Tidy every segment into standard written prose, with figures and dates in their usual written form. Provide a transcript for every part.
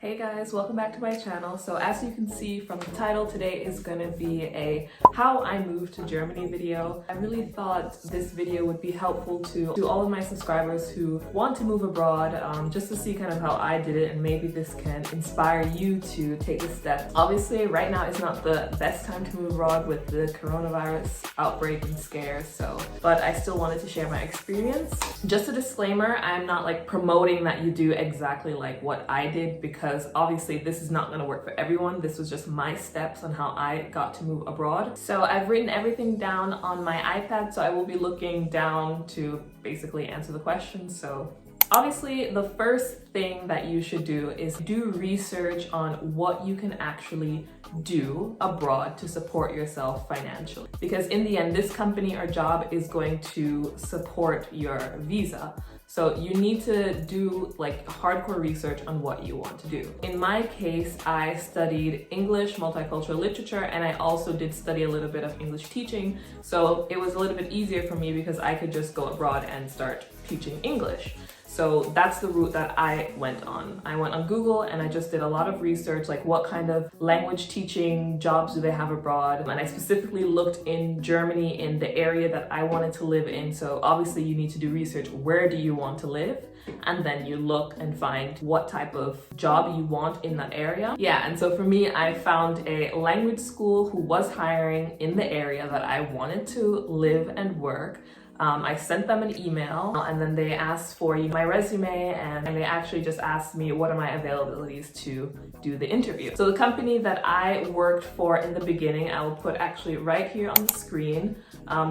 Hey guys, welcome back to my channel. So as you can see from the title, today is going to be a how I moved to Germany video. I really thought this video would be helpful to all of my subscribers who want to move abroad, just to see kind of how I did it, and maybe this can inspire you to take a step. Obviously right now is not the best time to move abroad with the coronavirus outbreak and scares, but I still wanted to share my experience. Just a disclaimer, I'm not like promoting that you do exactly like what I did, because obviously this is not going to work for everyone. This was just my steps on how I got to move abroad. So I've written everything down on my iPad, so I will be looking down to basically answer the questions. So obviously the first thing that you should do is do research on what you can actually do abroad to support yourself financially, because in the end this company or job is going to support your visa. So you need to do like hardcore research on what you want to do. In my case, I studied English, multicultural literature, and I also did study a little bit of English teaching. So it was a little bit easier for me because I could just go abroad and start teaching English. So that's the route that I went on. I went on Google and I just did a lot of research, like what kind of language teaching jobs do they have abroad? And I specifically looked in Germany, in the area that I wanted to live in. So obviously you need to do research. Where do you want to live? And then you look and find what type of job you want in that area. Yeah, and so for me, I found a language school who was hiring in the area that I wanted to live and work. I sent them an email and then they asked for my resume, and they actually just asked me what are my availabilities to do the interview. So the company that I worked for in the beginning, I will put actually right here on the screen.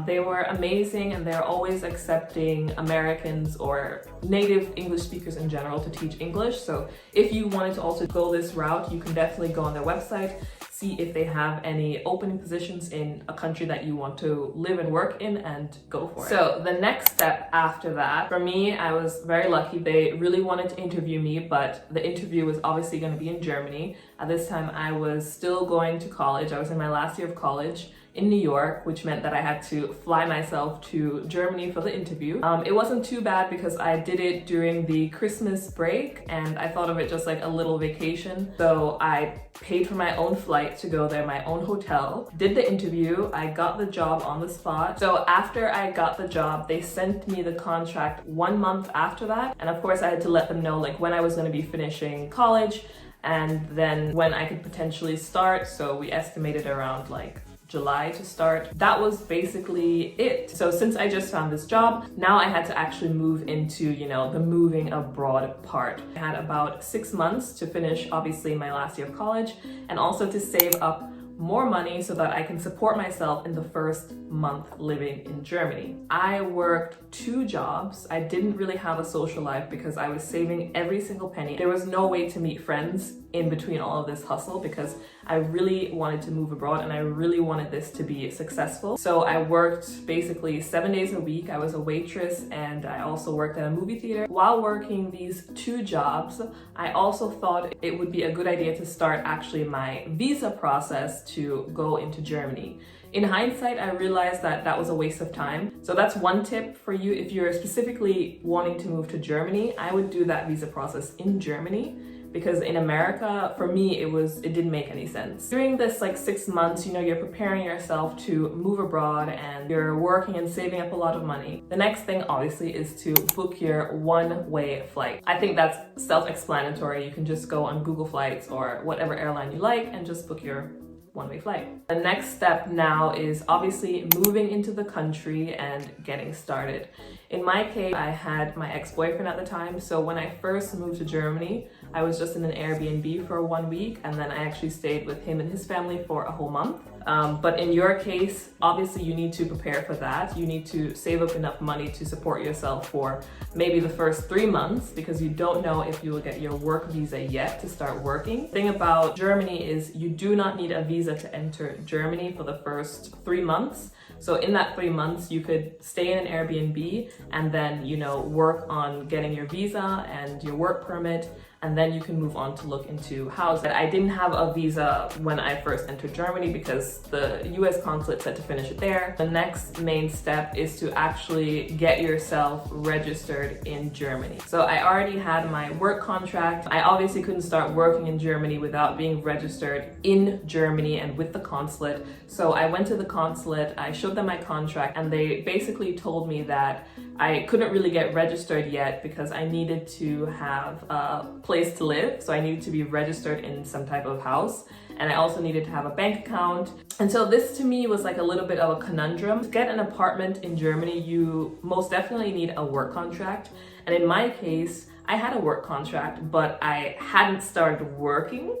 They were amazing and they're always accepting Americans or native English speakers in general to teach English. So if you wanted to also go this route, you can definitely go on their website, see if they have any opening positions in a country that you want to live and work in, and go for it. So the next step after that, for me, I was very lucky. They really wanted to interview me, but the interview was obviously going to be in Germany. At this time, I was still going to college. I was in my last year of college in New York, which meant that I had to fly myself to Germany for the interview. It wasn't too bad because I did it during the Christmas break and I thought of it just like a little vacation. So I paid for my own flight to go there, my own hotel, did the interview, I got the job on the spot. So after I got the job, they sent me the contract 1 month after that. And of course I had to let them know like when I was going to be finishing college and then when I could potentially start. So we estimated around like July to start. That was basically it. So since I just found this job, now I had to actually move into, the moving abroad part. I had about 6 months to finish, obviously, my last year of college, and also to save up more money so that I can support myself in the first month living in Germany. I worked 2 jobs. I didn't really have a social life because I was saving every single penny. There was no way to meet friends in between all of this hustle because I really wanted to move abroad and I really wanted this to be successful. So I worked basically 7 days a week. I was a waitress and I also worked at a movie theater. While working these 2 jobs, I also thought it would be a good idea to start actually my visa process to go into Germany. In hindsight, I realized that that was a waste of time. So that's one tip for you. If you're specifically wanting to move to Germany, I would do that visa process in Germany, because in America, for me, it didn't make any sense. During this like 6 months, you're preparing yourself to move abroad and you're working and saving up a lot of money. The next thing obviously is to book your one-way flight. I think that's self-explanatory. You can just go on Google Flights or whatever airline you like and just book your one-way flight. The next step now is obviously moving into the country and getting started. In my case, I had my ex-boyfriend at the time, so when I first moved to Germany, I was just in an Airbnb for 1 week, and then I actually stayed with him and his family for a whole month. But in your case, obviously you need to prepare for that. You need to save up enough money to support yourself for maybe the first 3 months, because you don't know if you will get your work visa yet to start working. The thing about Germany is you do not need a visa to enter Germany for the first 3 months. So in that 3 months, you could stay in an Airbnb and then, work on getting your visa and your work permit. and then you can move on to look into housing. I didn't have a visa when I first entered Germany because the US consulate said to finish it there. The next main step is to actually get yourself registered in Germany. So I already had my work contract. I obviously couldn't start working in Germany without being registered in Germany and with the consulate. So I went to the consulate, I showed them my contract, and they basically told me that I couldn't really get registered yet because I needed to have a place to live. So I needed to be registered in some type of house. And I also needed to have a bank account. And so this to me was like a little bit of a conundrum. To get an apartment in Germany, you most definitely need a work contract. And in my case, I had a work contract, but I hadn't started working,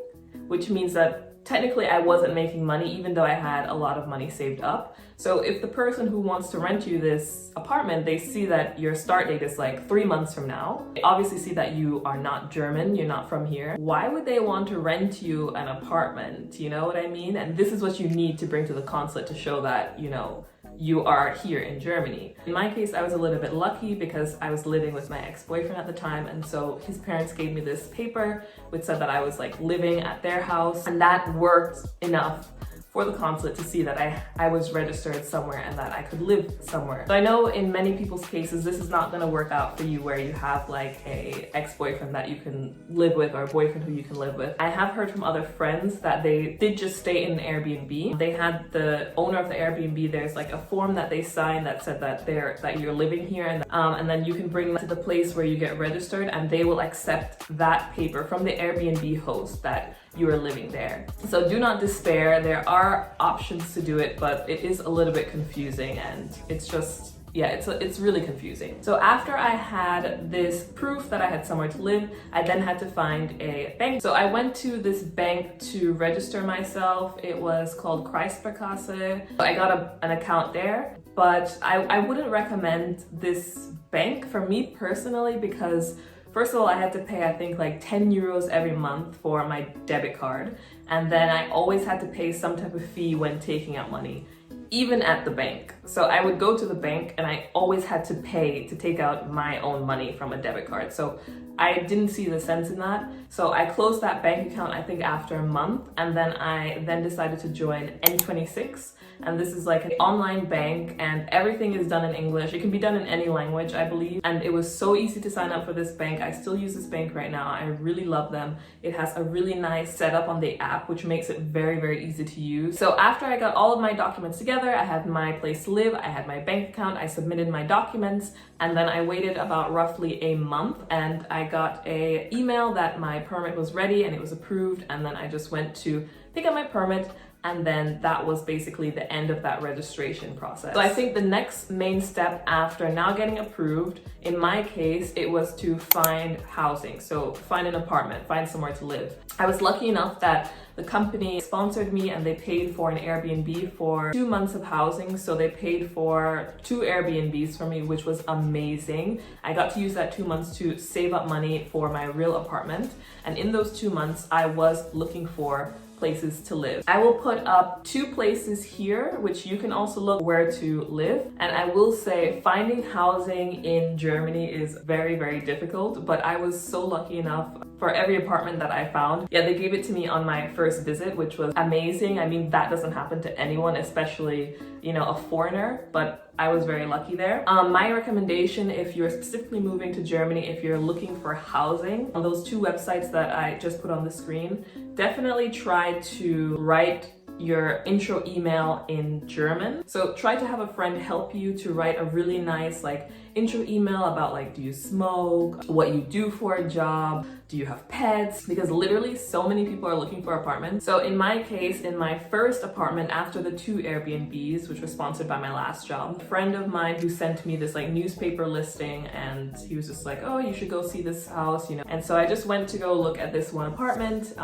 which means that technically I wasn't making money even though I had a lot of money saved up. So if the person who wants to rent you this apartment, they see that your start date is like 3 months from now, they obviously see that you are not German, you're not from here. Why would they want to rent you an apartment? You know what I mean? And this is what you need to bring to the consulate to show that, you know, you are here in Germany. In my case, I was a little bit lucky because I was living with my ex-boyfriend at the time, and so his parents gave me this paper which said that I was like living at their house, and that worked enough for the consulate to see that I was registered somewhere and that I could live somewhere. So I know in many people's cases this is not going to work out for you where you have like a ex-boyfriend that you can live with or a boyfriend who you can live with. I have heard from other friends that they did just stay in an Airbnb. They had the owner of the Airbnb, there's like a form that they signed that said that you're living here, and then you can bring them to the place where you get registered and they will accept that paper from the Airbnb host that you are living there. So do not despair. There are options to do it, but it is a little bit confusing, and it's just, yeah, it's really confusing. So after I had this proof that I had somewhere to live, I then had to find a bank. So I went to this bank to register myself. It was called Kreissparkasse. I got an account there, but I wouldn't recommend this bank for me personally because first of all, I had to pay, I think, like 10 euros every month for my debit card. And then I always had to pay some type of fee when taking out money, even at the bank. So I would go to the bank and I always had to pay to take out my own money from a debit card. So I didn't see the sense in that. So I closed that bank account, I think, after a month. And then I decided to join N26. And this is like an online bank and everything is done in English. It can be done in any language, I believe. And it was so easy to sign up for this bank. I still use this bank right now. I really love them. It has a really nice setup on the app, which makes it very, very easy to use. So after I got all of my documents together, I had my place to live, I had my bank account, I submitted my documents, and then I waited about roughly a month and I got an email that my permit was ready and it was approved, and then I just went to pick up my permit. And then that was basically the end of that registration process. So I think the next main step after now getting approved, in my case, it was to find housing. So find an apartment, find somewhere to live. I was lucky enough that the company sponsored me and they paid for an Airbnb for 2 months of housing. So they paid for 2 Airbnbs for me, which was amazing. I got to use that 2 months to save up money for my real apartment. And in those 2 months, I was looking for places to live. I will put up 2 places here, which you can also look where to live. And I will say finding housing in Germany is very, very difficult, but I was so lucky enough for every apartment that I found. Yeah, they gave it to me on my first visit, which was amazing. I mean, that doesn't happen to anyone, especially, you know, a foreigner, but I was very lucky there. My recommendation, if you're specifically moving to Germany, if you're looking for housing, on those 2 websites that I just put on the screen, definitely try to write your intro email in German. So try to have a friend help you to write a really nice like intro email about like, do you smoke, what you do for a job, do you have pets? Because literally so many people are looking for apartments. So in my case, in my first apartment after the 2 Airbnbs, which were sponsored by my last job, a friend of mine who sent me this like newspaper listing, and he was just like, oh, you should go see this house, you know. And so I just went to go look at this one apartment.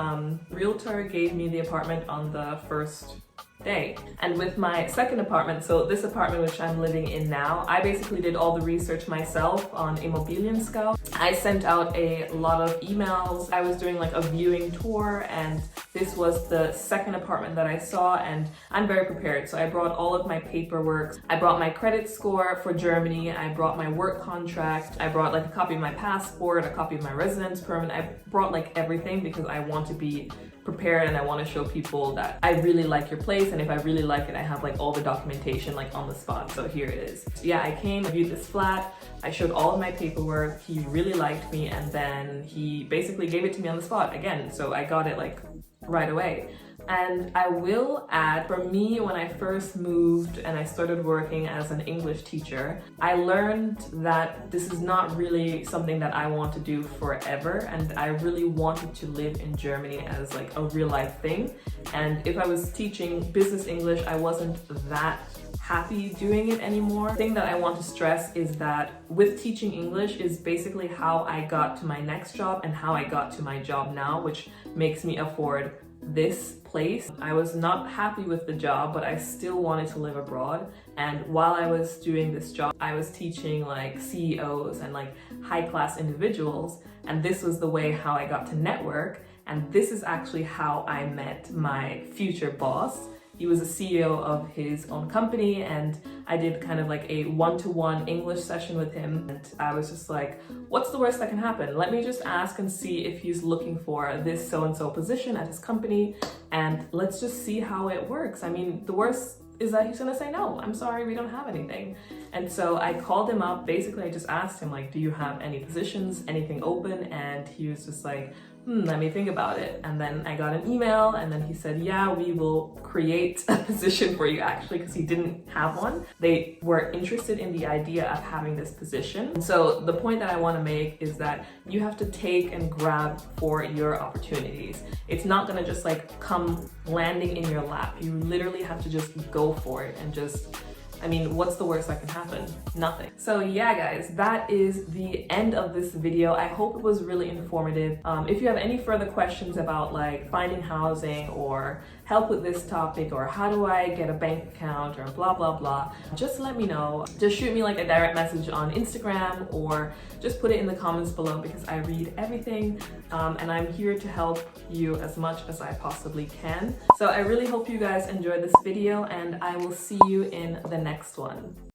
Realtor gave me the apartment on the first day. And with my second apartment, so this apartment which I'm living in now, I basically did all the research myself on Immobilien Scout. I sent out a lot of emails. I was doing like a viewing tour, and this was the second apartment that I saw, and I'm very prepared. So I brought all of my paperwork. I brought my credit score for Germany. I brought my work contract. I brought like a copy of my passport, a copy of my residence permit. I brought like everything because I want to be prepared and I want to show people that I really like your place, and if I really like it, I have like all the documentation like on the spot. So here it is. So yeah, I came, I viewed this flat, I showed all of my paperwork, he really liked me, and then he basically gave it to me on the spot again. So I got it like right away. And I will add, for me, when I first moved and I started working as an English teacher, I learned that this is not really something that I want to do forever, and I really wanted to live in Germany as like a real life thing. And if I was teaching business English, I wasn't that happy doing it anymore. The thing that I want to stress is that with teaching English is basically how I got to my next job and how I got to my job now, which makes me afford this place. I was not happy with the job, but I still wanted to live abroad. And while I was doing this job, I was teaching like CEOs and like high-class individuals. And this was the way how I got to network. And this is actually how I met my future boss. He was a CEO of his own company, and I did kind of like a one-to-one English session with him. And I was just like, what's the worst that can happen? Let me just ask and see if he's looking for this so-and-so position at his company, and let's just see how it works. I mean, the worst is that he's gonna say, no, I'm sorry, we don't have anything. And so I called him up. Basically, I just asked him like, do you have any positions, anything open? And he was just like, let me think about it. And then I got an email, and then he said, yeah, we will create a position for you, actually, because he didn't have one. They were interested in the idea of having this position. And so the point that I want to make is that you have to take and grab for your opportunities. It's not going to just like come landing in your lap. You literally have to just go for it and just, I mean, what's the worst that can happen? Nothing. So yeah, guys, that is the end of this video. I hope it was really informative. If you have any further questions about like finding housing or help with this topic, or how do I get a bank account, or blah, blah, blah, just let me know. Just shoot me like a direct message on Instagram, or just put it in the comments below, because I read everything, and I'm here to help you as much as I possibly can. So I really hope you guys enjoyed this video, and I will see you in the next one.